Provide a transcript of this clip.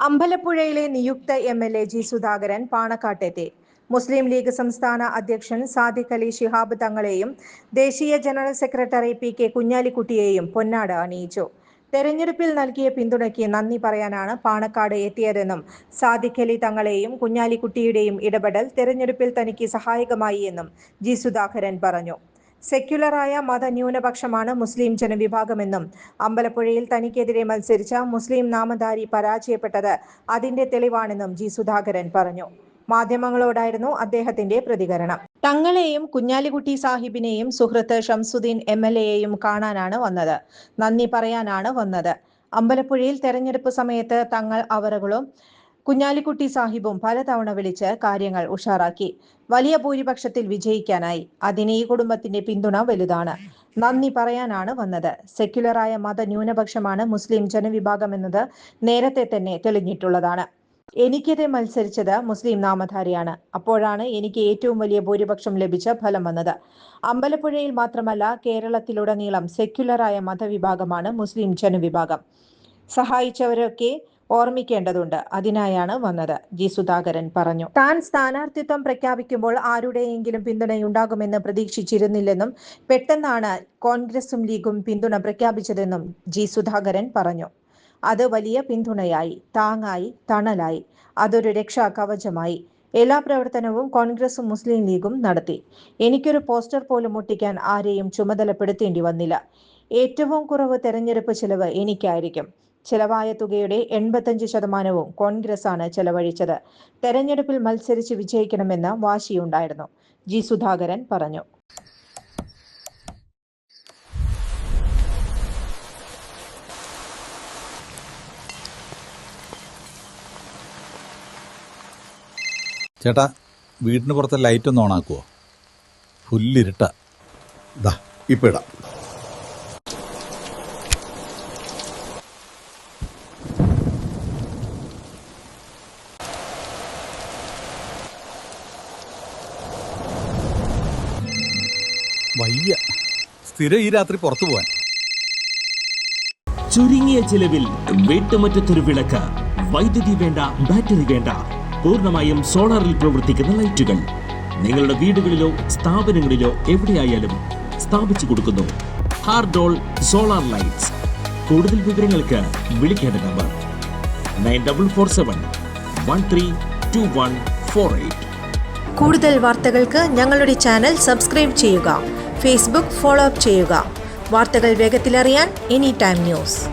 അമ്പലപ്പുഴയിലെ നിയുക്ത MLA. G Sudhakaran പാണക്കാട്ടെത്തി. മുസ്ലിം league സംസ്ഥാന അധ്യക്ഷൻ സാദിഖ് അലി ശിഹാബ് തങ്ങളെയും ദേശീയ ജനറൽ സെക്രട്ടറി പി.കെ. കുഞ്ഞാലിക്കുട്ടിയെയും പൊന്നാട അണിയിച്ചു. തെരഞ്ഞെടുപ്പിൽ നൽകിയ പിന്തുണയ്ക്ക് നന്ദി പറയാനാണ് പാണക്കാട് എത്തിയതെന്നും സാദിഖ് അലി തങ്ങളെയും കുഞ്ഞാലിക്കുട്ടിയുടെയും ഇടപെടൽ തെരഞ്ഞെടുപ്പിൽ തനിക്ക് സഹായകമായി എന്നും ജി സുധാകരൻ പറഞ്ഞു. സെക്യുലറായ മതന്യൂനപക്ഷമാണ് മുസ്ലിം ജനവിഭാഗമെന്നും അമ്പലപ്പുഴയിൽ തനിക്കെതിരെ മത്സരിച്ച മുസ്ലിം നാമധാരി പരാജയപ്പെട്ടത് അതിന്റെ തെളിവാണെന്നും ജി സുധാകരൻ പറഞ്ഞു. മാധ്യമങ്ങളോടായിരുന്നു അദ്ദേഹത്തിന്റെ പ്രതികരണം. തങ്ങളെയും കുഞ്ഞാലിക്കുട്ടി സാഹിബിനെയും സുഹൃത്ത് ഷംസുദ്ദീൻ എം.എൽ.എയെയും കാണാനാണ് വന്നത്. നന്ദി പറയാനാണ് വന്നത്. അമ്പലപ്പുഴയിൽ തെരഞ്ഞെടുപ്പ് സമയത്ത് തങ്ങൾ അവറുകളും കുഞ്ഞാലിക്കുട്ടി സാഹിബും പലതവണ വിളിച്ച് കാര്യങ്ങൾ ഉഷാറാക്കി. വലിയ ഭൂരിപക്ഷത്തിൽ വിജയിക്കാനായി. അതിന് ഈ കുടുംബത്തിന്റെ പിന്തുണ വലുതാണ്. നന്ദി പറയാനാണ് വന്നത്. സെക്യുലറായ മതന്യൂനപക്ഷമാണ് മുസ്ലിം ജനവിഭാഗമെന്നത് നേരത്തെ തന്നെ തെളിഞ്ഞിട്ടുള്ളതാണ്. എനിക്കെതിരെ മത്സരിച്ചത് മുസ്ലിം നാമധാരിയാണ്. അപ്പോഴാണ് എനിക്ക് ഏറ്റവും വലിയ ഭൂരിപക്ഷം ലഭിച്ച ഫലം വന്നത്. അമ്പലപ്പുഴയിൽ മാത്രമല്ല, കേരളത്തിലുടനീളം സെക്യുലറായ മതവിഭാഗമാണ് മുസ്ലിം ജനവിഭാഗം. സഹായിച്ചവരൊക്കെ ഓർമ്മിക്കേണ്ടതുണ്ട്. അതിനായാണ് വന്നത്, ജി സുധാകരൻ പറഞ്ഞു. താൻ സ്ഥാനാർത്ഥിത്വം പ്രഖ്യാപിക്കുമ്പോൾ ആരുടെയെങ്കിലും പിന്തുണയുണ്ടാകുമെന്ന് പ്രതീക്ഷിച്ചിരുന്നില്ലെന്നും പെട്ടെന്നാണ് കോൺഗ്രസും ലീഗും പിന്തുണ പ്രഖ്യാപിച്ചതെന്നും ജി സുധാകരൻ പറഞ്ഞു. അത് വലിയ പിന്തുണയായി, താങ്ങായി, തണലായി. അതൊരു രക്ഷാ കവചമായി. എല്ലാ പ്രവർത്തനവും കോൺഗ്രസും മുസ്ലിം ലീഗും നടത്തി. എനിക്കൊരു പോസ്റ്റർ പോലും ഒട്ടിക്കാൻ ആരെയും ചുമതലപ്പെടുത്തേണ്ടി വന്നില്ല. ഏറ്റവും കുറവ് തെരഞ്ഞെടുപ്പ് ചെലവ് എനിക്കായിരിക്കും. ചെലവായ തുകയുടെ 85% കോൺഗ്രസാണ് ചെലവഴിച്ചത്. തെരഞ്ഞെടുപ്പിൽ മത്സരിച്ച് വിജയിക്കണമെന്ന വാശിയുണ്ടായിരുന്നു, ജി സുധാകരൻ പറഞ്ഞു. ചേട്ടാ, വീടിന് പുറത്തെ ലൈറ്റ് ഒന്ന് ഓണാക്കുവോ? ഫുല്ലിരുട്ട. ഇപ്പം ഇടാം. വയ്യ, സ്ഥിരം ഈ രാത്രി പുറത്തു പോവാൻ. ചുരുങ്ങിയ ചിലവിൽ വീട്ടുമുറ്റത്തൊരു വിളക്ക്. വൈദ്യുതി വേണ്ട, ബാറ്ററി വേണ്ട. പൂർണ്ണമായും സോളാറിൽ പ്രവർത്തിക്കുന്ന ലൈറ്റുകൾ നിങ്ങളുടെ വീടുകളിലോ സ്ഥാപനങ്ങളിലോ എവിടെയായാലും സ്ഥാപിച്ചു കൊടുക്കുന്നു. ഹാർഡോൾ സോളാർ ലൈറ്റ്സ്. കൂടുതൽ വിവരങ്ങൾക്ക് വിളിക്കേണ്ട നമ്പർ 9447132148. കൂടുതൽ വാർത്തകൾക്ക് ഞങ്ങളുടെ ചാനൽ സബ്സ്ക്രൈബ് ചെയ്യുക. ഫേസ്ബുക്ക് ഫോളോ അപ്പ് ചെയ്യുക. വാർത്തകൾ വേഗത്തിലറിയാൻ എനി ടൈം ന്യൂസ്.